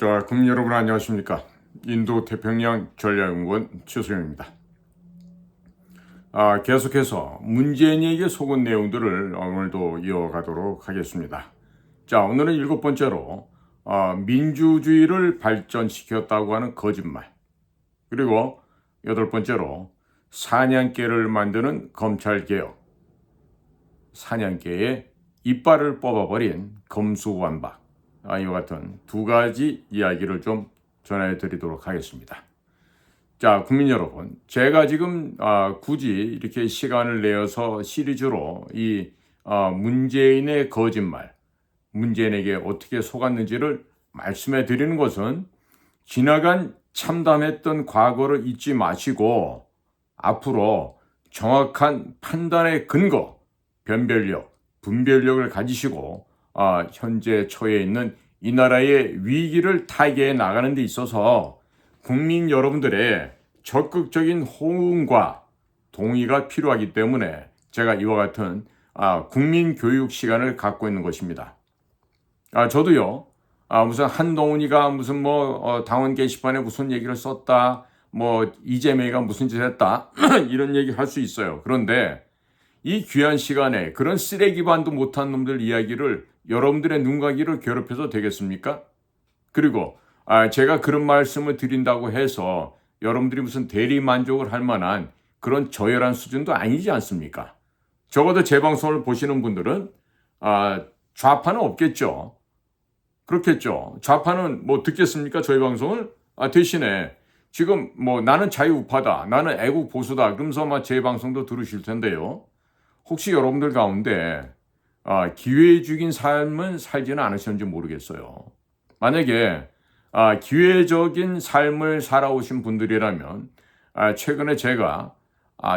자, 국민 여러분 안녕하십니까? 인도 태평양 전략연구원 최소영입니다. 계속해서 문재인에게 속은 내용들을 오늘도 이어가도록 하겠습니다. 자, 오늘은 7번째로 민주주의를 발전시켰다고 하는 거짓말, 그리고 8번째로 사냥개를 만드는 검찰개혁, 사냥개의 이빨을 뽑아버린 검수완박, 이와 같은 두 가지 이야기를 좀 전해드리도록 하겠습니다. 자, 국민 여러분, 제가 지금 굳이 이렇게 시간을 내어서 시리즈로 이 문재인의 거짓말, 문재인에게 어떻게 속았는지를 말씀해 드리는 것은 지나간 참담했던 과거를 잊지 마시고 앞으로 정확한 판단의 근거, 변별력, 분별력을 가지시고 현재 처해 있는 이 나라의 위기를 타개해 나가는 데 있어서 국민 여러분들의 적극적인 호응과 동의가 필요하기 때문에 제가 이와 같은 국민 교육 시간을 갖고 있는 것입니다. 저도요, 무슨 한동훈이가 무슨 당원 게시판에 무슨 얘기를 썼다, 이재명이가 무슨 짓을 했다, 이런 얘기 할 수 있어요. 그런데 이 귀한 시간에 그런 쓰레기반도 못한 놈들 이야기를 여러분들의 눈과 귀를 괴롭혀서 되겠습니까? 그리고 제가 그런 말씀을 드린다고 해서 여러분들이 무슨 대리만족을 할 만한 그런 저열한 수준도 아니지 않습니까? 적어도 제 방송을 보시는 분들은 좌파는 없겠죠. 그렇겠죠. 좌파는 듣겠습니까? 저희 방송을? 대신에 지금 나는 자유우파다, 나는 애국보수다, 그러면서 제 방송도 들으실 텐데요. 혹시 여러분들 가운데 기회주의적인 삶은 살지는 않으셨는지 모르겠어요. 만약에 기회적인 삶을 살아오신 분들이라면 최근에 제가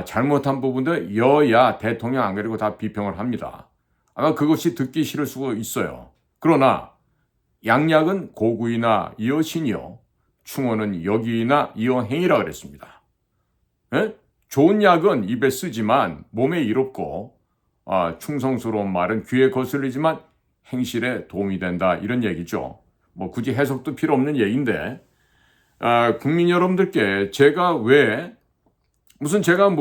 잘못한 부분들 여야 대통령 안 그리고 다 비평을 합니다. 아마 그것이 듣기 싫을 수가 있어요. 그러나 양약은 고구이나 이어신이요, 충언은 역이나 이어행이라 그랬습니다. 에? 좋은 약은 입에 쓰지만 몸에 이롭고 충성스러운 말은 귀에 거슬리지만 행실에 도움이 된다, 이런 얘기죠. 굳이 해석도 필요 없는 얘기인데 국민 여러분들께 제가 왜 무슨 제가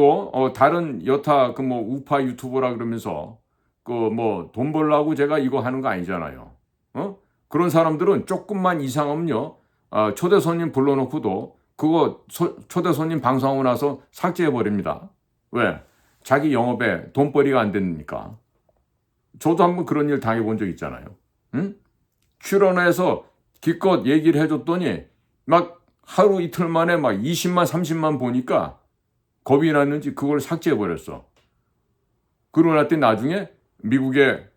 다른 여타 우파 유튜버라 그러면서 돈 벌려고 제가 이거 하는 거 아니잖아요. 그런 사람들은 조금만 이상하면요, 초대 손님 불러놓고도 그거 초대 손님 방송하고 나서 삭제해버립니다. 왜? 자기 영업에 돈벌이가 안 되니까. 저도 한번 그런 일 당해본 적 있잖아요. 응? 출연해서 기껏 얘기를 해줬더니 하루 이틀 만에 20만 30만 보니까 겁이 났는지 그걸 삭제해버렸어. 그러고 났더니 나중에 미국의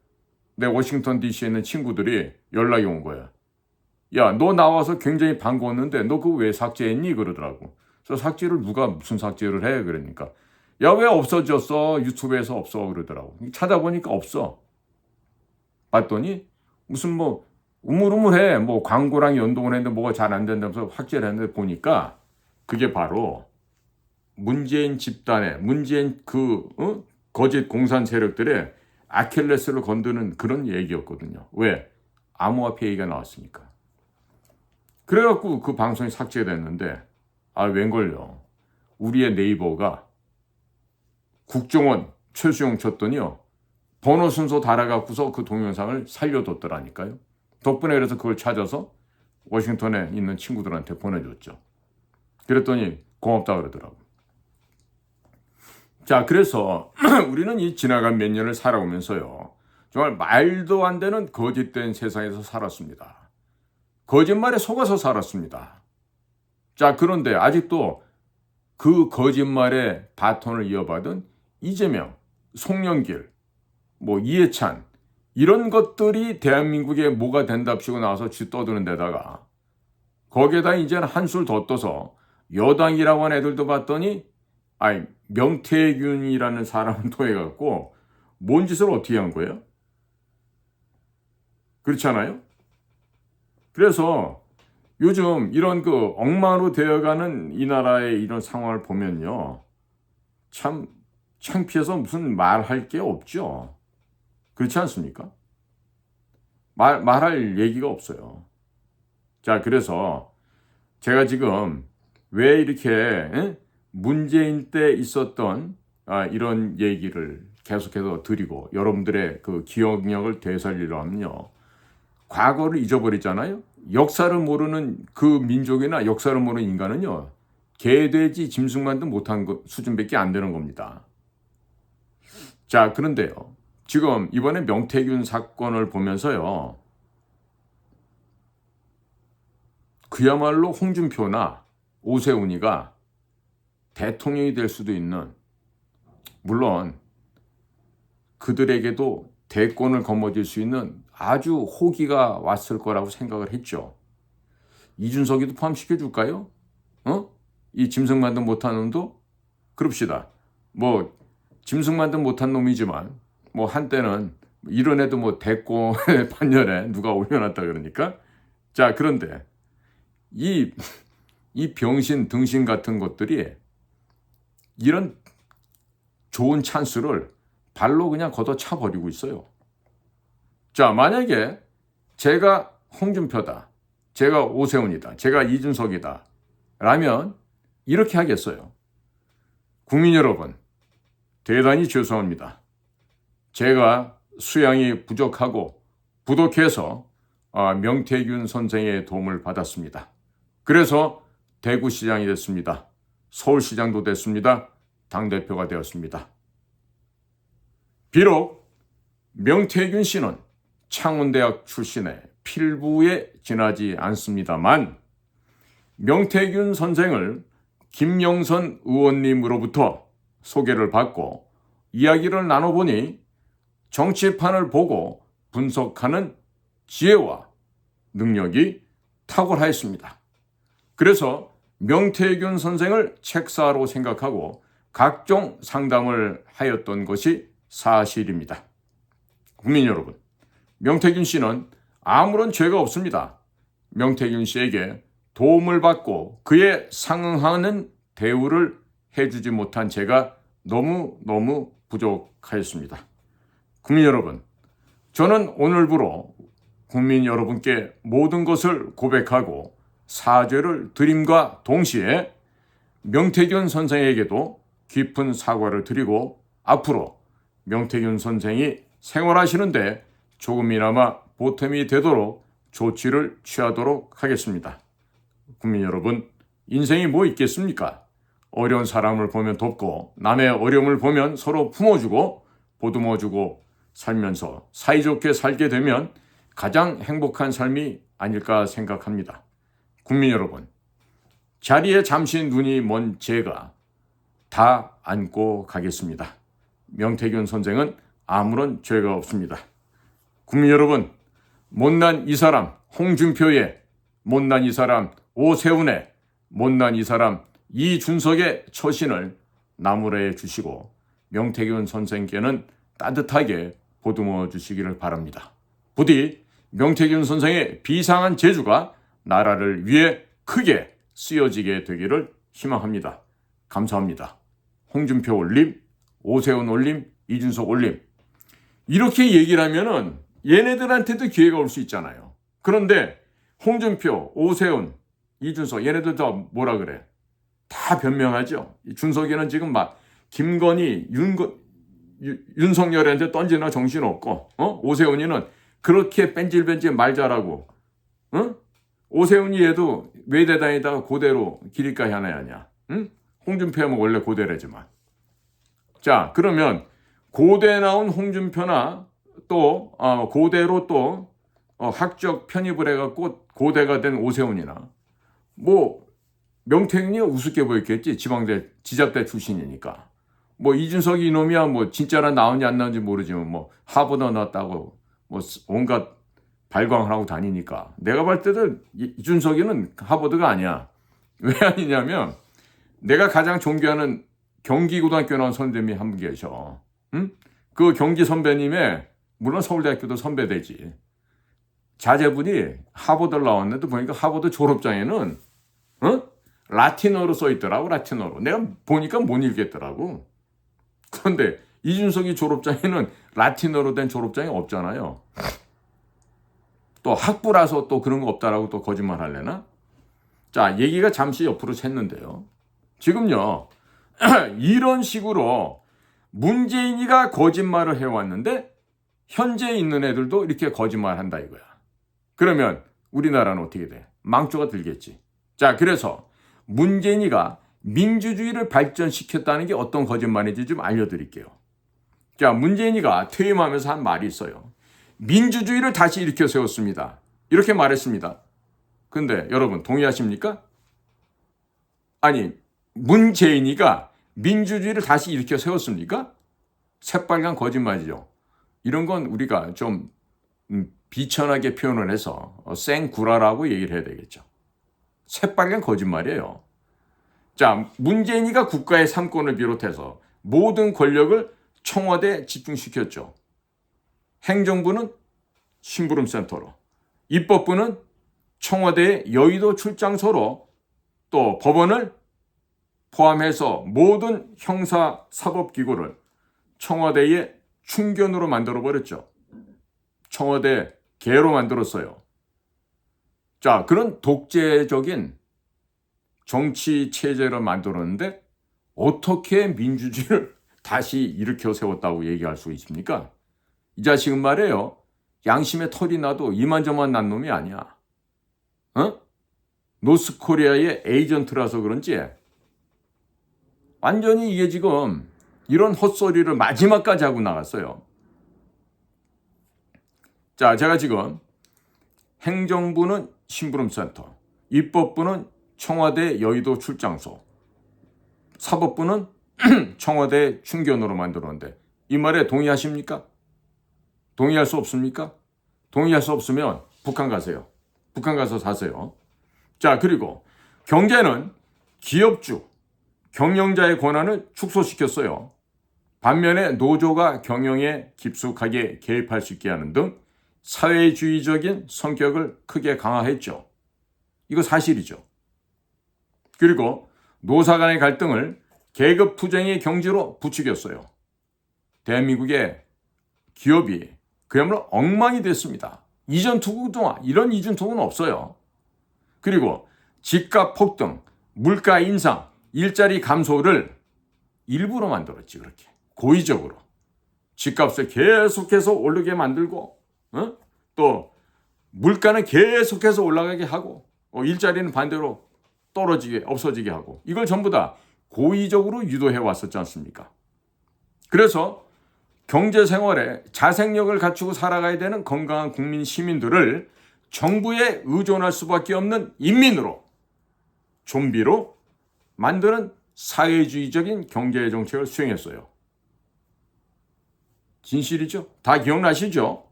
내 워싱턴 DC에 있는 친구들이 연락이 온 거야. 야, 너 나와서 굉장히 반가웠는데 너 그거 왜 삭제했니? 그러더라고. 그래서 삭제를 누가 무슨 삭제를 해? 그러니까 야, 왜 없어졌어? 유튜브에서 없어. 그러더라고. 찾아보니까 없어. 봤더니 무슨 우물우물해. 광고랑 연동을 했는데 뭐가 잘 안 된다면서 삭제를 했는데 보니까 그게 바로 문재인 집단의 문재인 거짓 공산 세력들의 아킬레스를 건드는 그런 얘기였거든요. 왜? 암호화폐 얘기가 나왔으니까. 그래갖고 그 방송이 삭제됐는데 웬걸요. 우리의 네이버가 국정원 최수용 쳤더니요, 번호 순서 달아갖고서 그 동영상을 살려뒀더라니까요. 덕분에 그래서 그걸 찾아서 워싱턴에 있는 친구들한테 보내줬죠. 그랬더니 고맙다 그러더라고. 자, 그래서 우리는 이 지나간 몇 년을 살아오면서요, 정말 말도 안 되는 거짓된 세상에서 살았습니다. 거짓말에 속아서 살았습니다. 자, 그런데 아직도 그 거짓말의 바톤을 이어받은 이재명, 송영길, 이해찬, 이런 것들이 대한민국에 뭐가 된답시고 나와서 쥐떠드는 데다가 거기에다 이제는 한술 더 떠서 여당이라고 하는 애들도 봤더니 명태균이라는 사람을 통해갖고 뭔 짓을 어떻게 한 거예요? 그렇지 않아요? 그래서 요즘 이런 엉망으로 되어가는 이 나라의 이런 상황을 보면요, 참 창피해서 무슨 말할 게 없죠. 그렇지 않습니까? 말할 얘기가 없어요. 자, 그래서 제가 지금 왜 이렇게 문재인 때 있었던 이런 얘기를 계속해서 드리고 여러분들의 그 기억력을 되살리려 하면요. 과거를 잊어버렸잖아요. 역사를 모르는 그 민족이나 역사를 모르는 인간은요. 개, 돼지, 짐승만도 못한 수준밖에 안 되는 겁니다. 자, 그런데요. 지금 이번에 명태균 사건을 보면서요. 그야말로 홍준표나 오세훈이가 대통령이 될 수도 있는, 물론 그들에게도 대권을 거머쥘 수 있는 아주 호기가 왔을 거라고 생각을 했죠. 이준석이도 포함시켜 줄까요? 이 짐승만도 못한 놈도? 그럽시다. 뭐 짐승만도 못한 놈이지만 뭐 한때는 이런 애도 뭐 대권 판결에 누가 올려놨다 그러니까. 자, 그런데 이 병신 등신 같은 것들이 이런 좋은 찬스를 발로 그냥 걷어차 버리고 있어요. 자, 만약에 제가 홍준표다, 제가 오세훈이다, 제가 이준석이다 라면 이렇게 하겠어요. 국민 여러분, 대단히 죄송합니다. 제가 수양이 부족하고 부족해서 명태균 선생의 도움을 받았습니다. 그래서 대구시장이 됐습니다. 서울시장도 됐습니다. 당대표가 되었습니다. 비록 명태균 씨는 창원대학 출신의 필부에 지나지 않습니다만 명태균 선생을 김영선 의원님으로부터 소개를 받고 이야기를 나눠보니 정치판을 보고 분석하는 지혜와 능력이 탁월하였습니다. 그래서 명태균 선생을 책사로 생각하고 각종 상담을 하였던 것이 사실입니다. 국민 여러분, 명태균 씨는 아무런 죄가 없습니다. 명태균 씨에게 도움을 받고 그에 상응하는 대우를 해주지 못한 제가 너무 부족하였습니다. 국민 여러분, 저는 오늘부로 국민 여러분께 모든 것을 고백하고 사죄를 드림과 동시에 명태균 선생에게도 깊은 사과를 드리고 앞으로 명태균 선생이 생활하시는데 조금이나마 보탬이 되도록 조치를 취하도록 하겠습니다. 국민 여러분, 인생이 뭐 있겠습니까? 어려운 사람을 보면 돕고 남의 어려움을 보면 서로 품어주고 보듬어주고 살면서 사이좋게 살게 되면 가장 행복한 삶이 아닐까 생각합니다. 국민 여러분, 자리에 잠시 눈이 먼 제가 다 안고 가겠습니다. 명태균 선생은 아무런 죄가 없습니다. 국민 여러분, 못난 이 사람 홍준표의, 못난 이 사람 오세훈의, 못난 이 사람 이준석의 처신을 나무라해 주시고 명태균 선생께는 따뜻하게 보듬어 주시기를 바랍니다. 부디 명태균 선생의 비상한 재주가 나라를 위해 크게 쓰여지게 되기를 희망합니다. 감사합니다. 홍준표 올림, 오세훈 올림, 이준석 올림. 이렇게 얘기를 하면은 얘네들한테도 기회가 올 수 있잖아요. 그런데 홍준표, 오세훈, 이준석 얘네들 다 뭐라 그래? 다 변명하죠. 준석이는 지금 막 김건희, 윤석열한테 던지나 정신없고, 오세훈이는 그렇게 뺀질뺀질 말 잘하고, 오세훈이 얘도 외대 다니다가 고대로 기립가 하나야냐? 홍준표는 원래 고대래지만. 자, 그러면 고대 나온 홍준표나 또 고대로 또 학적 편입을 해갖고 고대가 된 오세훈이나 뭐 명태균이 우습게 보였겠지. 지방대 지잡대 출신이니까. 뭐 이준석이 이놈이야 뭐 진짜라 나오는지 안 나오는지 모르지만 뭐 하버드 나왔다고 뭐 온갖 발광을 하고 다니니까. 내가 볼 때도 이준석이는 하버드가 아니야. 왜 아니냐면 내가 가장 존경하는 경기고등학교 나온 선배님이 한 분 계셔. 그 경기 선배님의 물론 서울대학교도 선배되지. 자제분이 하버드를 나왔는데 보니까 하버드 졸업장에는 라틴어로 써 있더라고. 라틴어로. 내가 보니까 못 읽겠더라고. 그런데 이준석이 졸업장에는 라틴어로 된 졸업장이 없잖아요. 또 학부라서 또 그런 거 없다라고 또 거짓말 할래나? 자, 얘기가 잠시 옆으로 샜는데요. 지금요, 이런 식으로 문재인이가 거짓말을 해왔는데 현재 있는 애들도 이렇게 거짓말 한다 이거야. 그러면 우리나라는 어떻게 돼? 망조가 들겠지. 자, 그래서 문재인이가 민주주의를 발전시켰다는 게 어떤 거짓말인지 좀 알려드릴게요. 자, 문재인이가 퇴임하면서 한 말이 있어요. 민주주의를 다시 일으켜 세웠습니다. 이렇게 말했습니다. 근데 여러분 동의하십니까? 아니, 문재인이가 민주주의를 다시 일으켜 세웠습니까? 새빨간 거짓말이죠. 이런 건 우리가 좀 비천하게 표현을 해서 생구라라고 얘기를 해야 되겠죠. 새빨간 거짓말이에요. 자, 문재인이가 국가의 삼권을 비롯해서 모든 권력을 청와대에 집중시켰죠. 행정부는 심부름센터로, 입법부는 청와대의 여의도 출장소로, 또 법원을 포함해서 모든 형사 사법기구를 청와대의 충견으로 만들어버렸죠. 청와대 개로 만들었어요. 자, 그런 독재적인 정치 체제를 만들었는데 어떻게 민주주의를 다시 일으켜 세웠다고 얘기할 수 있습니까? 이 자식은 말이에요. 양심에 털이 나도 이만저만 난 놈이 아니야. 노스코리아의 에이전트라서 그런지 완전히 이게 지금 이런 헛소리를 마지막까지 하고 나갔어요. 자, 제가 지금 행정부는 심부름센터, 입법부는 청와대 여의도 출장소, 사법부는 청와대 충견으로 만들었는데 이 말에 동의하십니까? 동의할 수 없습니까? 동의할 수 없으면 북한 가세요. 북한 가서 사세요. 자, 그리고 경제는 기업주, 경영자의 권한을 축소시켰어요. 반면에 노조가 경영에 깊숙하게 개입할 수 있게 하는 등 사회주의적인 성격을 크게 강화했죠. 이거 사실이죠. 그리고 노사 간의 갈등을 계급 투쟁의 경지로 부추겼어요. 대한민국의 기업이 그야말로 엉망이 됐습니다. 이전 투구 동안 이런 이전 투구는 없어요. 그리고 집값 폭등, 물가 인상, 일자리 감소를 일부러 만들었지. 그렇게 고의적으로 집값을 계속해서 오르게 만들고 또 물가는 계속해서 올라가게 하고 일자리는 반대로 떨어지게 없어지게 하고 이걸 전부 다 고의적으로 유도해 왔었지 않습니까? 그래서 경제생활에 자생력을 갖추고 살아가야 되는 건강한 국민 시민들을 정부에 의존할 수밖에 없는 인민으로 좀비로 만드는 사회주의적인 경제 정책을 수행했어요. 진실이죠? 다 기억나시죠?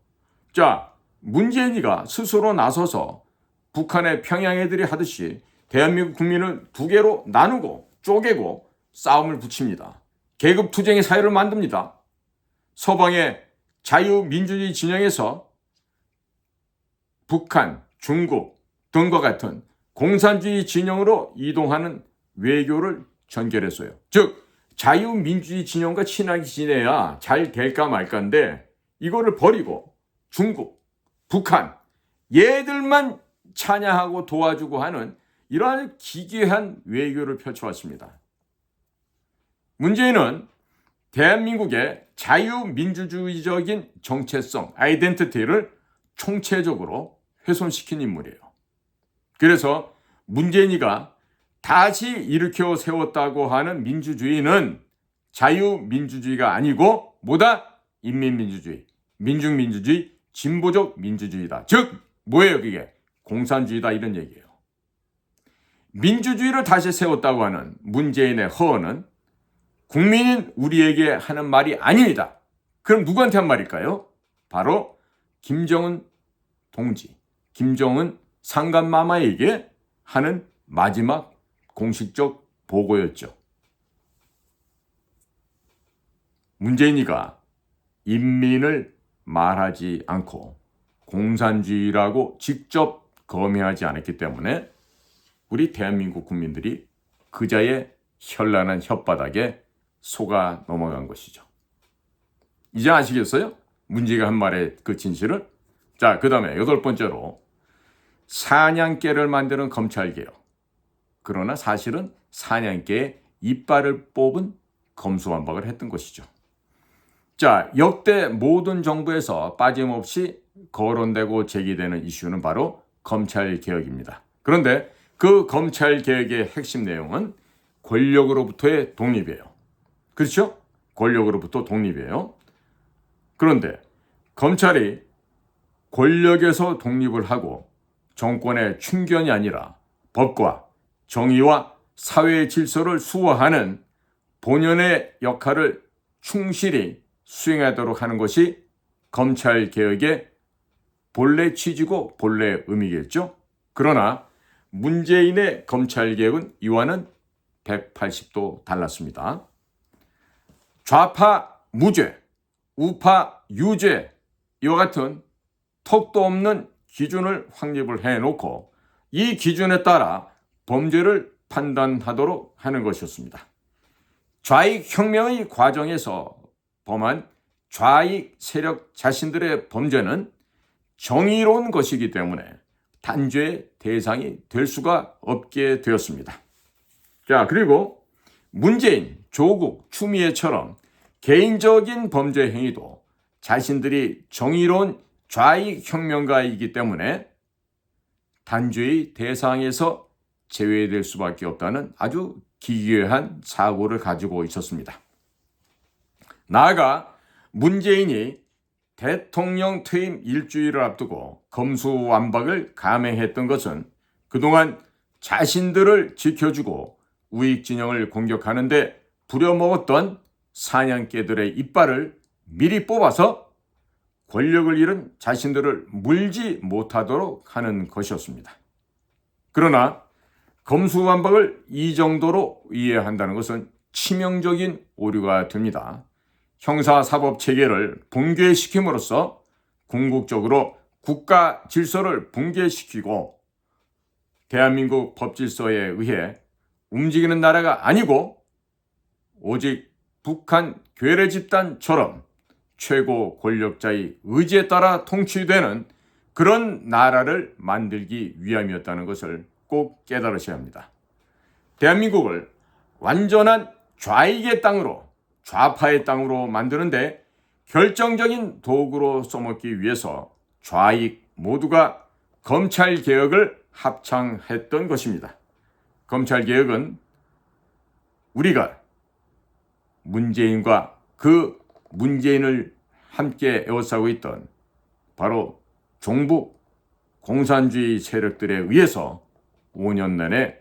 자, 문재인이가 스스로 나서서 북한의 평양 애들이 하듯이 대한민국 국민을 두 개로 나누고 쪼개고 싸움을 붙입니다. 계급 투쟁의 사회를 만듭니다. 서방의 자유민주주의 진영에서 북한, 중국 등과 같은 공산주의 진영으로 이동하는 외교를 전결했어요. 즉 자유민주주의 진영과 친하게 지내야 잘 될까 말까인데 이거를 버리고 중국, 북한 얘들만 찬양하고 도와주고 하는 이러한 기괴한 외교를 펼쳐왔습니다. 문재인은 대한민국의 자유민주주의적인 정체성, 아이덴티티를 총체적으로 훼손시킨 인물이에요. 그래서 문재인이가 다시 일으켜 세웠다고 하는 민주주의는 자유민주주의가 아니고 뭐다? 인민민주주의, 민중민주주의, 진보적 민주주의다. 즉 뭐예요 그게? 공산주의다 이런 얘기예요. 민주주의를 다시 세웠다고 하는 문재인의 허언은 국민인 우리에게 하는 말이 아닙니다. 그럼 누구한테 한 말일까요? 바로 김정은 동지, 김정은 상간마마에게 하는 마지막 공식적 보고였죠. 문재인이가 인민을 말하지 않고 공산주의라고 직접 검해하지 않았기 때문에 우리 대한민국 국민들이 그자의 현란한 혓바닥에 속아 넘어간 것이죠. 이제 아시겠어요? 문재인이가 한 말의 그 진실을? 자, 그 다음에 8번째로 사냥개를 만드는 검찰개혁. 그러나 사실은 사냥개의 이빨을 뽑은 검수완박을 했던 것이죠. 자, 역대 모든 정부에서 빠짐없이 거론되고 제기되는 이슈는 바로 검찰개혁입니다. 그런데 그 검찰개혁의 핵심 내용은 권력으로부터의 독립이에요. 그렇죠? 권력으로부터 독립이에요. 그런데 검찰이 권력에서 독립을 하고 정권의 충견이 아니라 법과 정의와 사회의 질서를 수호하는 본연의 역할을 충실히 수행하도록 하는 것이 검찰개혁의 본래 취지고 본래 의미겠죠. 그러나 문재인의 검찰개혁은 이와는 180도 달랐습니다. 좌파 무죄, 우파 유죄 이와 같은 턱도 없는 기준을 확립을 해놓고 이 기준에 따라 범죄를 판단하도록 하는 것이었습니다. 좌익 혁명의 과정에서 범한 좌익 세력 자신들의 범죄는 정의로운 것이기 때문에 단죄의 대상이 될 수가 없게 되었습니다. 자, 그리고 문재인, 조국, 추미애처럼 개인적인 범죄 행위도 자신들이 정의로운 좌익 혁명가이기 때문에 단죄의 대상에서 제외될 수밖에 없다는 아주 기괴한 사고를 가지고 있었습니다. 나아가 문재인이 대통령 퇴임 일주일을 앞두고 검수완박을 감행했던 것은 그동안 자신들을 지켜주고 우익 진영을 공격하는데 부려먹었던 사냥개들의 이빨을 미리 뽑아서 권력을 잃은 자신들을 물지 못하도록 하는 것이었습니다. 그러나 검수완박을 이 정도로 이해한다는 것은 치명적인 오류가 됩니다. 형사사법체계를 붕괴시킴으로써 궁극적으로 국가 질서를 붕괴시키고 대한민국 법질서에 의해 움직이는 나라가 아니고 오직 북한 괴뢰 집단처럼 최고 권력자의 의지에 따라 통치되는 그런 나라를 만들기 위함이었다는 것을 꼭 깨달으셔야 합니다. 대한민국을 완전한 좌익의 땅으로, 좌파의 땅으로 만드는데 결정적인 도구로 써먹기 위해서 좌익 모두가 검찰개혁을 합창했던 것입니다. 검찰개혁은 우리가 문재인과 그 문재인을 함께 에워싸고 있던 바로 종북 공산주의 세력들에 의해서 5년 내내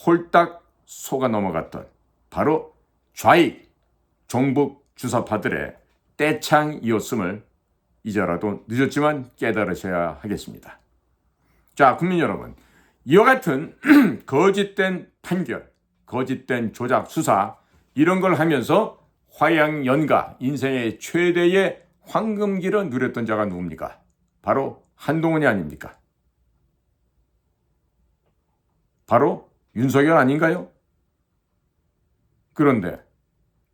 홀딱 속아 넘어갔던 바로 좌익 종북 주사파들의 떼창이었음을 이제라도 늦었지만 깨달으셔야 하겠습니다. 자, 국민 여러분, 이와 같은 거짓된 판결, 거짓된 조작 수사 이런 걸 하면서 화양연가 인생의 최대의 황금기를 누렸던 자가 누굽니까? 바로 한동훈이 아닙니까? 바로 윤석열 아닌가요? 그런데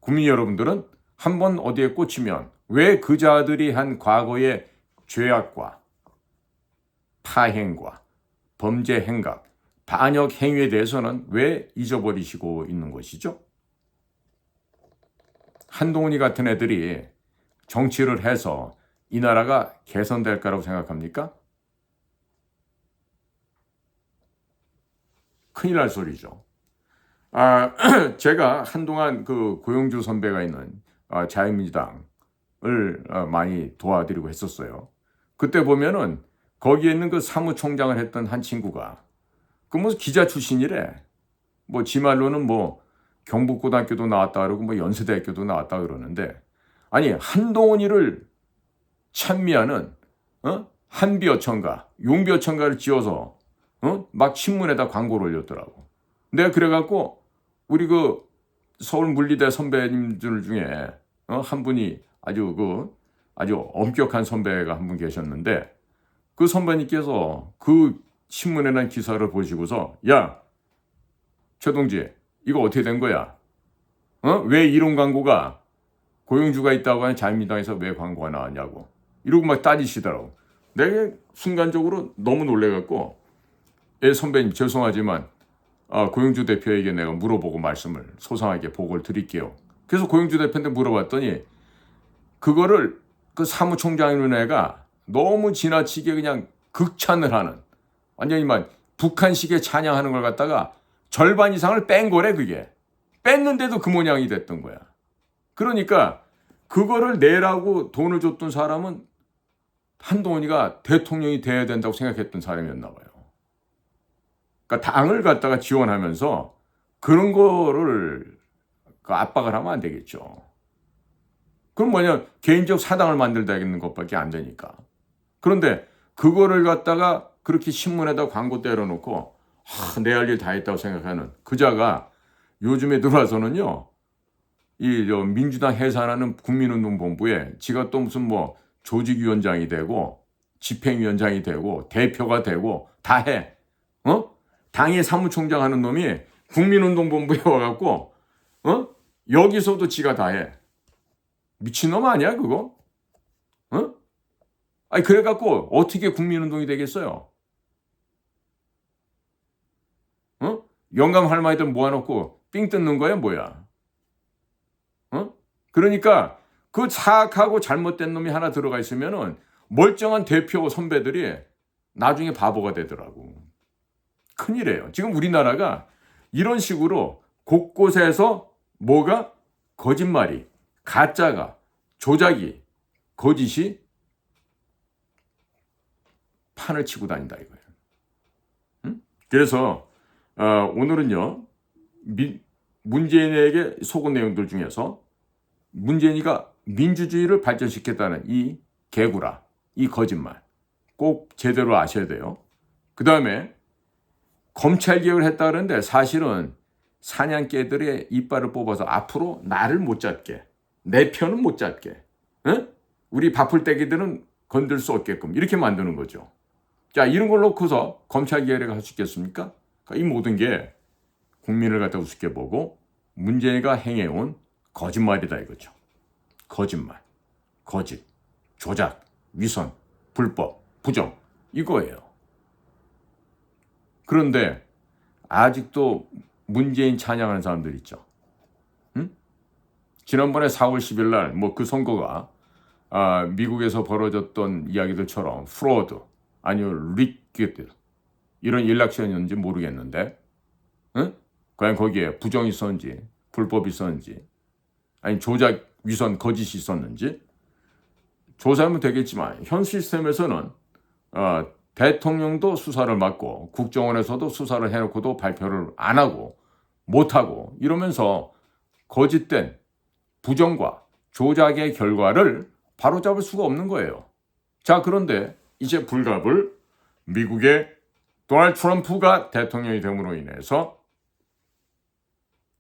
국민 여러분들은 한번 어디에 꽂히면 왜 그 자들이 한 과거의 죄악과 파행과 범죄 행각, 반역 행위에 대해서는 왜 잊어버리시고 있는 것이죠? 한동훈이 같은 애들이 정치를 해서 이 나라가 개선될 거라고 생각합니까? 큰일 날 소리죠. 제가 한동안 그 고영주 선배가 있는 자유민주당을 많이 도와드리고 했었어요. 그때 보면은 거기에 있는 그 사무총장을 했던 한 친구가 그 무슨 기자 출신이래. 뭐 지 말로는 뭐 경북고등학교도 나왔다 그러고 뭐 연세대학교도 나왔다 그러는데 아니 한동훈이를 찬미하는 한비어천가, 용비어천가를 지어서 막 신문에다 광고를 올렸더라고. 내가 그래갖고 우리 그 서울 물리대 선배님들 중에 한 분이 아주 엄격한 선배가 한 분 계셨는데 그 선배님께서 그 신문에 난 기사를 보시고서 야, 최동지 이거 어떻게 된 거야? 왜 이런 광고가 고용주가 있다고 하는 자유민주당에서 왜 광고가 나왔냐고 이러고 막 따지시더라고. 내가 순간적으로 너무 놀래갖고 선배님 죄송하지만 고영주 대표에게 내가 물어보고 말씀을 소상하게 보고를 드릴게요. 그래서 고영주 대표한테 물어봤더니 그거를 그 사무총장이라는 애가 너무 지나치게 그냥 극찬을 하는 완전히 막 북한식의 찬양하는 걸 갖다가 절반 이상을 뺀 거래 그게. 뺐는데도 그 모양이 됐던 거야. 그러니까 그거를 내라고 돈을 줬던 사람은 한동훈이가 대통령이 돼야 된다고 생각했던 사람이었나 봐요. 그러니까 당을 갖다가 지원하면서 그런 거를 압박을 하면 안 되겠죠. 그럼 뭐냐 개인적 사당을 만들다겠는 것밖에 안 되니까. 그런데 그거를 갖다가 그렇게 신문에다 광고 때려놓고 내 할 일 다 했다고 생각하는 그자가 요즘에 들어와서는요. 이 민주당 해산하는 국민운동본부에 지가 또 무슨 뭐 조직위원장이 되고 집행위원장이 되고 대표가 되고 다 해. 당의 사무총장 하는 놈이 국민운동본부에 와갖고 여기서도 지가 다 해. 미친놈 아니야 그거? 아니 그래갖고 어떻게 국민운동이 되겠어요? 영감 할머니들 모아놓고 삥 뜯는 거야 뭐야? 그러니까 그 사악하고 잘못된 놈이 하나 들어가 있으면은 멀쩡한 대표 선배들이 나중에 바보가 되더라고. 큰일이에요. 지금 우리나라가 이런 식으로 곳곳에서 뭐가 거짓말이, 가짜가, 조작이, 거짓이 판을 치고 다닌다 이거예요. 그래서 오늘은요 문재인에게 속은 내용들 중에서 문재인이가 민주주의를 발전시켰다는 이 개구라, 이 거짓말 꼭 제대로 아셔야 돼요. 그 다음에 검찰개혁을 했다 그러는데 사실은 사냥개들의 이빨을 뽑아서 앞으로 나를 못 잡게, 내 편은 못 잡게, 우리 바풀떼기들은 건들 수 없게끔 이렇게 만드는 거죠. 자, 이런 걸 놓고서 검찰개혁을 할 수 있겠습니까? 그러니까 이 모든 게 국민을 갖다 우습게 보고 문재인이가 행해온 거짓말이다 이거죠. 거짓말, 거짓, 조작, 위선, 불법, 부정 이거예요. 그런데 아직도 문재인 찬양하는 사람들 있죠. 지난번에 4월 10일 날 뭐 그 선거가 미국에서 벌어졌던 이야기들처럼 프로드 아니면 리퀴드 이런 일락션이었는지 모르겠는데 과연 거기에 부정이 있었는지 불법이 있었는지 아니 조작, 위선, 거짓이 있었는지 조사하면 되겠지만 현 시스템에서는 대통령도 수사를 맡고 국정원에서도 수사를 해놓고도 발표를 안 하고 못하고 이러면서 거짓된 부정과 조작의 결과를 바로잡을 수가 없는 거예요. 자, 그런데 이제 불갑을 미국의 도널드 트럼프가 대통령이 됨으로 인해서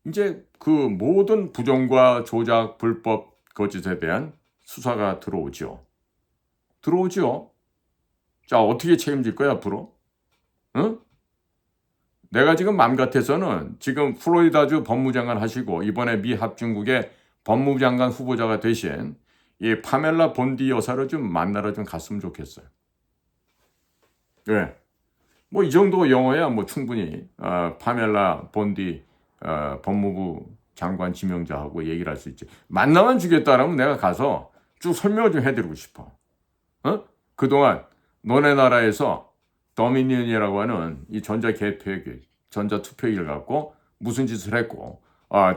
이제 그 모든 부정과 조작, 불법, 거짓에 대한 수사가 들어오죠. 자, 어떻게 책임질 거야, 앞으로? 내가 지금 맘 같아서는 지금 플로리다주 법무장관 하시고 이번에 미 합중국의 법무장관 후보자가 되신 이 파멜라 본디 여사를 좀 만나러 좀 갔으면 좋겠어요. 왜? 뭐 이 정도 영어야 뭐 충분히 파멜라 본디 법무부 장관 지명자하고 얘기를 할 수 있지. 만나만 주겠다라면 내가 가서 쭉 설명을 좀 해드리고 싶어. 그동안 너네 나라에서 더미니언이라고 하는 이 전자투표기를 갖고 무슨 짓을 했고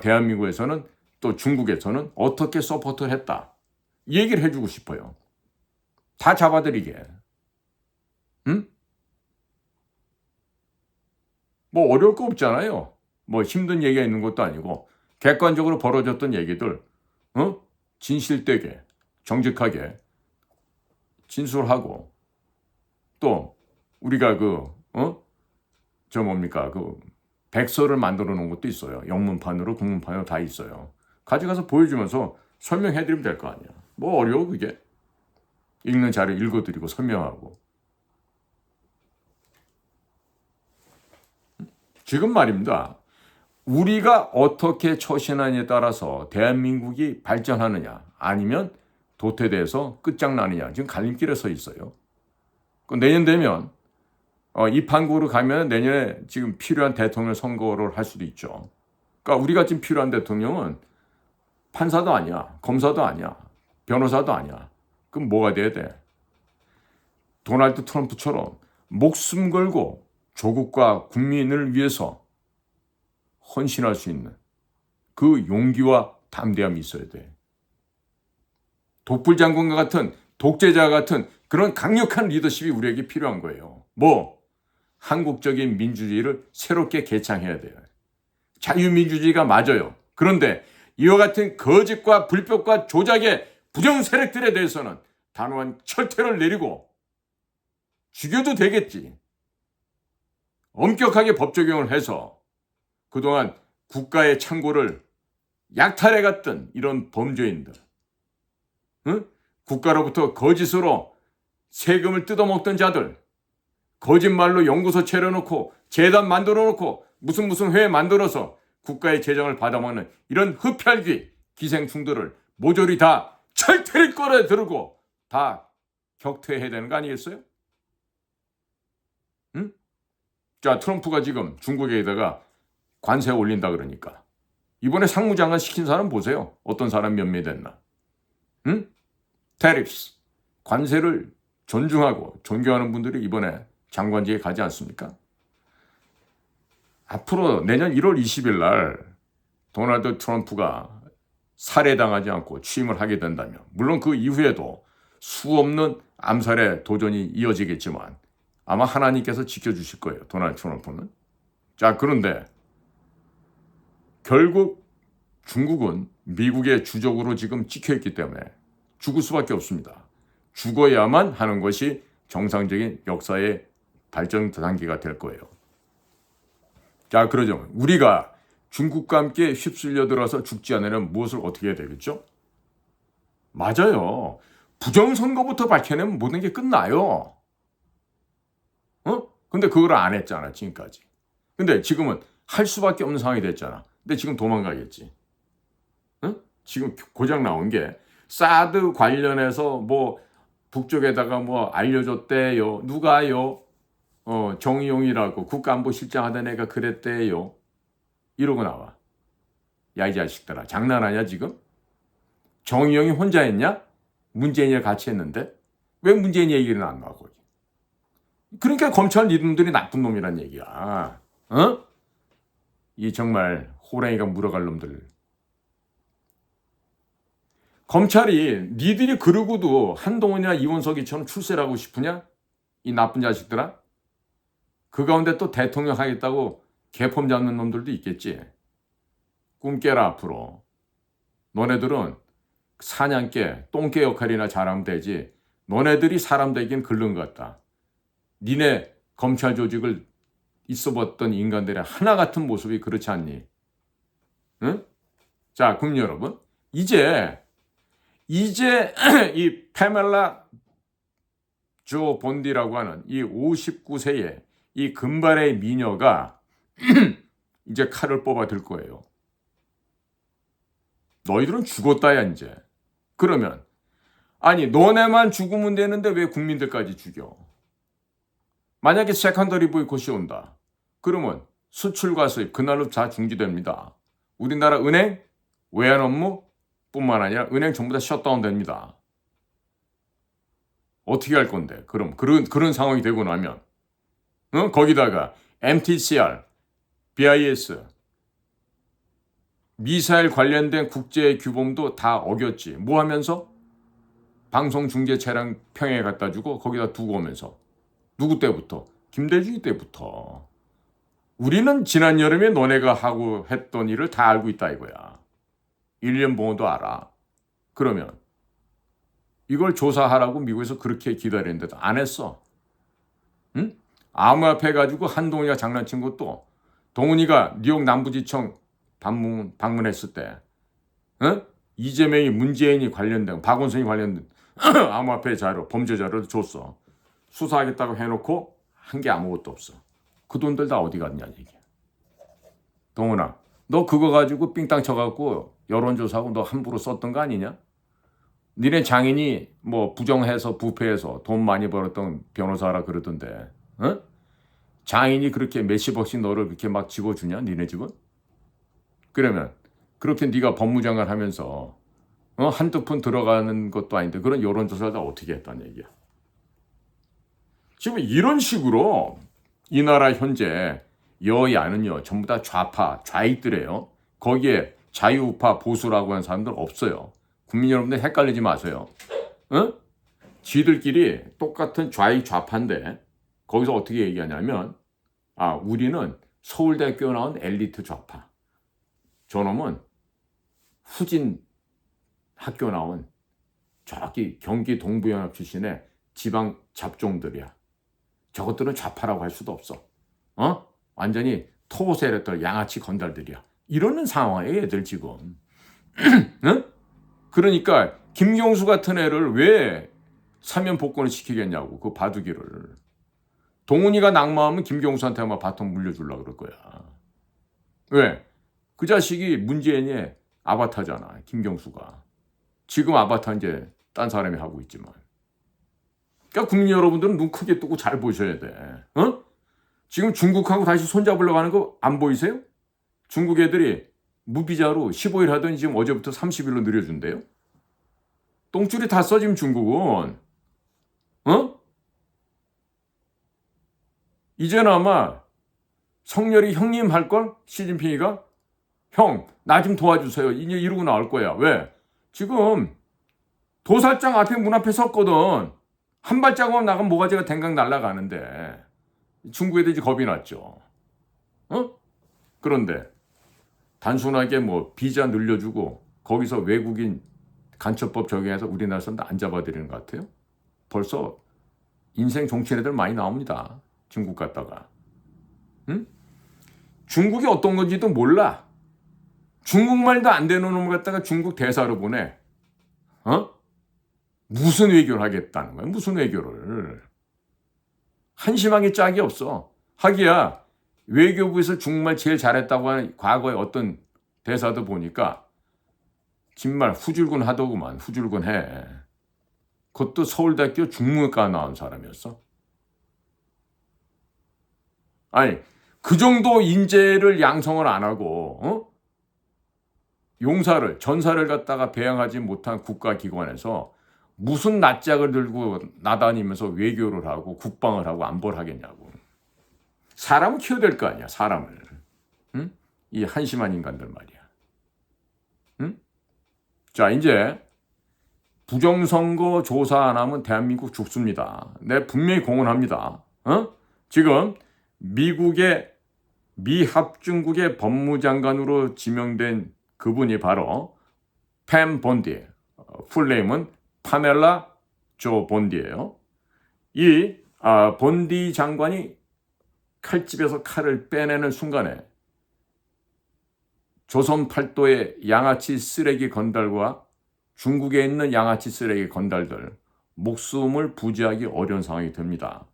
대한민국에서는 또 중국에서는 어떻게 서포트를 했다. 이 얘기를 해주고 싶어요. 다 잡아드리게. 뭐 어려울 거 없잖아요. 뭐 힘든 얘기가 있는 것도 아니고 객관적으로 벌어졌던 얘기들 진실되게 정직하게 진술하고 또 우리가 백서를 만들어 놓은 것도 있어요. 영문판으로 국문판으로 다 있어요. 가져가서 보여주면서 설명해드리면 될 거 아니야. 뭐 어려워 그게. 읽는 자료 읽어드리고 설명하고. 지금 말입니다. 우리가 어떻게 처신하느냐에 따라서 대한민국이 발전하느냐 아니면 도태돼서 끝장나느냐 지금 갈림길에 서 있어요. 내년 되면 이 판국으로 가면 내년에 지금 필요한 대통령 선거를 할 수도 있죠. 그러니까 우리가 지금 필요한 대통령은 판사도 아니야, 검사도 아니야, 변호사도 아니야. 그럼 뭐가 돼야 돼? 도널드 트럼프처럼 목숨 걸고 조국과 국민을 위해서 헌신할 수 있는 그 용기와 담대함이 있어야 돼. 독불장군과 같은 독재자 같은 그런 강력한 리더십이 우리에게 필요한 거예요. 한국적인 민주주의를 새롭게 개창해야 돼요. 자유민주주의가 맞아요. 그런데 이와 같은 거짓과 불법과 조작의 부정 세력들에 대해서는 단호한 철퇴를 내리고 죽여도 되겠지. 엄격하게 법 적용을 해서 그동안 국가의 창고를 약탈해갔던 이런 범죄인들, 국가로부터 거짓으로 세금을 뜯어먹던 자들, 거짓말로 연구소 차려놓고 재단 만들어놓고 무슨 회 만들어서 국가의 재정을 받아먹는 이런 흡혈귀 기생충들을 모조리 다 철퇴를 꺼내 들고 다 격퇴해야 되는 거 아니겠어요? 자, 트럼프가 지금 중국에다가 관세 올린다 그러니까 이번에 상무장관 시킨 사람 보세요. 어떤 사람 몇 명 됐나? 테리프스, 관세를 존중하고 존경하는 분들이 이번에 장관직에 가지 않습니까? 앞으로 내년 1월 20일 날 도널드 트럼프가 살해당하지 않고 취임을 하게 된다면, 물론 그 이후에도 수없는 암살의 도전이 이어지겠지만 아마 하나님께서 지켜주실 거예요, 도널드 트럼프는. 자, 그런데 결국 중국은 미국의 주적으로 지금 찍혀있기 때문에 죽을 수밖에 없습니다. 죽어야만 하는 것이 정상적인 역사의 발전 단계가 될 거예요. 자, 그러죠. 우리가 중국과 함께 휩쓸려 들어서 죽지 않으려면 무엇을 어떻게 해야 되겠죠? 맞아요. 부정선거부터 밝혀내면 모든 게 끝나요. 근데 그걸 안 했잖아, 지금까지. 근데 지금은 할 수밖에 없는 상황이 됐잖아. 근데 지금 도망가겠지. 지금 고장 나온 게 사드 관련해서 북쪽에다가 알려줬대요. 누가요? 정의용이라고 국가안보실장 하던 애가 그랬대요. 이러고 나와. 야, 이 자식들아, 장난하냐 지금? 정의용이 혼자 했냐? 문재인이랑 같이 했는데 왜 문재인 얘기는 안 나와 거기? 그러니까 검찰 이놈들이 나쁜 놈이란 얘기야. 이 정말 호랑이가 물어갈 놈들. 검찰이 니들이 그러고도 한동훈이나 이원석이처럼 출세를 하고 싶으냐? 이 나쁜 자식들아? 그 가운데 또 대통령 하겠다고 개폼 잡는 놈들도 있겠지. 꿈 깨라 앞으로. 너네들은 사냥개, 똥개 역할이나 잘하면 되지. 너네들이 사람 되긴 글른 것 같다. 니네 검찰 조직을 있어봤던 인간들의 하나 같은 모습이 그렇지 않니? 응? 자, 그럼 여러분, 이제 이 파멜라 조 본디라고 하는 이 59세의 이 금발의 미녀가 이제 칼을 뽑아 들 거예요. 너희들은 죽었다야 이제. 그러면 아니 너네만 죽으면 되는데 왜 국민들까지 죽여? 만약에 세컨더리 보이콧이 온다. 그러면 수출과 수입 그날로 다 중지됩니다. 우리나라 은행, 외환 업무 뿐만 아니라 은행 전부 다 셧다운 됩니다. 어떻게 할 건데? 그럼 그런 상황이 되고 나면 거기다가 MTCR, BIS, 미사일 관련된 국제 규범도 다 어겼지. 뭐 하면서? 방송 중계 차량 평양에 갖다 주고 거기다 두고 오면서. 누구 때부터? 김대중이 때부터. 우리는 지난 여름에 너네가 하고 했던 일을 다 알고 있다 이거야. 1년 봉어도 알아. 그러면 이걸 조사하라고 미국에서 그렇게 기다렸는데도 안 했어. 응? 암호화폐해가지고 한동훈이가 장난친 것도 동훈이가 뉴욕 남부지청 방문했을 때 이재명이 문재인이 관련된 박원순이 관련된 암호화폐 자료, 범죄 자료를 줬어. 수사하겠다고 해놓고 한 게 아무것도 없어. 그 돈들 다 어디 갔냐 얘기야. 동훈아, 너 그거 가지고 삥땅 쳐갖고 여론조사하고 너 함부로 썼던 거 아니냐? 니네 장인이 뭐 부정해서 부패해서 돈 많이 벌었던 변호사라 그러던데, 어? 장인이 그렇게 몇십억씩 너를 그렇게 막 집어주냐, 니네 집은? 그러면 그렇게 네가 법무장관 하면서 한두 푼 들어가는 것도 아닌데 그런 여론조사를 다 어떻게 했다는 얘기야. 지금 이런 식으로 이 나라 현재 여야는요 전부 다 좌파, 좌익들이에요. 거기에 자유우파, 보수라고 하는 사람들 없어요. 국민 여러분들 헷갈리지 마세요. 어? 지들끼리 똑같은 좌익 좌파인데 거기서 어떻게 얘기하냐면 우리는 서울대학교 나온 엘리트 좌파. 저놈은 후진 학교 나온 저기 경기 동부연합 출신의 지방 잡종들이야. 저것들은 좌파라고 할 수도 없어. 완전히 토세랬던 양아치 건달들이야. 이러는 상황에 애들 지금. 응? 그러니까 김경수 같은 애를 왜 사면 복권을 시키겠냐고. 그 바둑이를. 동훈이가 낙마하면 김경수한테 아마 바통 물려주려고 그럴 거야. 왜? 그 자식이 문재인의 아바타잖아. 김경수가. 지금 아바타 이제 딴 사람이 하고 있지만. 그러니까 국민 여러분들은 눈 크게 뜨고 잘 보셔야 돼. 지금 중국하고 다시 손잡으려고 하는 거 안 보이세요? 중국 애들이 무비자로 15일 하더니 지금 어제부터 30일로 늘려준대요. 똥줄이 다 써 지금 중국은. 이제는 아마 성렬이 형님 할걸? 시진핑이가? 형, 나 좀 도와주세요. 이제 이러고 나올 거야. 왜? 지금 도살장 앞에 문 앞에 섰거든. 한 발자국만 나가면 모가지가 댕강 날아가는데 중국 애들이 겁이 났죠. 그런데 단순하게 뭐 비자 늘려주고 거기서 외국인 간첩법 적용해서 우리나라 사람들 안 잡아들이는 것 같아요. 벌써 인생 종친 애들 많이 나옵니다. 중국 갔다가. 중국이 어떤 건지도 몰라. 중국말도 안 되는 놈을 갖다가 중국 대사로 보내. 무슨 외교를 하겠다는 거야? 무슨 외교를. 한심하게 짝이 없어. 하기야 외교부에서 중국말 제일 잘했다고 하는 과거에 어떤 대사도 보니까 정말 후줄근 하더구만. 후줄근 해. 그것도 서울대학교 중문과 나온 사람이었어. 아니 그 정도 인재를 양성을 안 하고 용사를 전사를 갖다가 배양하지 못한 국가기관에서 무슨 낯짝을 들고 나다니면서 외교를 하고 국방을 하고 안보를 하겠냐고. 사람을 키워야 될 거 아니야. 사람을. 이 한심한 인간들 말이야. 자 이제 부정선거 조사 안 하면 대한민국 죽습니다. 네, 분명히 공언합니다. 지금 미국의 미합중국의 법무장관으로 지명된 그분이 바로 팸 본디, 풀네임은 파멜라 조 본디예요. 이 본디 장관이 칼집에서 칼을 빼내는 순간에 조선 팔도의 양아치 쓰레기 건달과 중국에 있는 양아치 쓰레기 건달들 목숨을 부지하기 어려운 상황이 됩니다.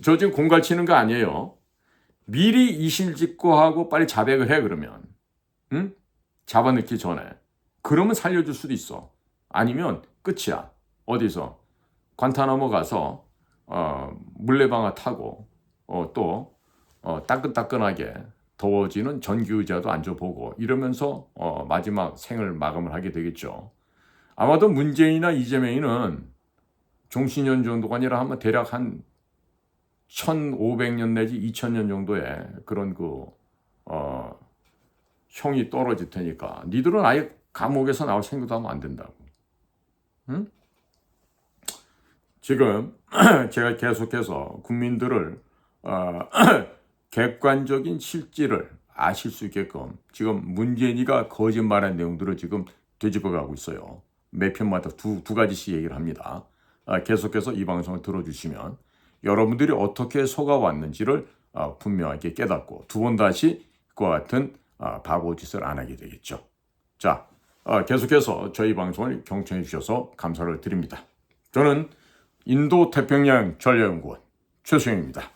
저 지금 공갈치는 거 아니에요. 미리 이실직고하고 빨리 자백을 해 그러면. 잡아넣기 전에. 그러면 살려줄 수도 있어. 아니면 끝이야. 어디서? 관타나모 가서 물레방아 타고 또 따끈따끈하게 더워지는 전기의자도 앉아보고 이러면서 마지막 생을 마감을 하게 되겠죠. 아마도 문재인이나 이재명이는 종신년 정도가 아니라 한번 대략 한 1500년 내지 2000년 정도의 그런 형이 떨어질 테니까 니들은 아예 감옥에서 나올 생각도 하면 안 된다고. 지금 제가 계속해서 국민들을 객관적인 실질을 아실 수 있게끔 지금 문재인이가 거짓말한 내용들을 지금 되짚어가고 있어요. 매 편마다 두 가지씩 얘기를 합니다. 계속해서 이 방송을 들어주시면 여러분들이 어떻게 속아왔는지를 분명하게 깨닫고 두 번 다시 그와 같은 바보짓을 안 하게 되겠죠. 자, 계속해서 저희 방송을 경청해 주셔서 감사를 드립니다. 저는 인도 태평양 전략연구원 최수영입니다.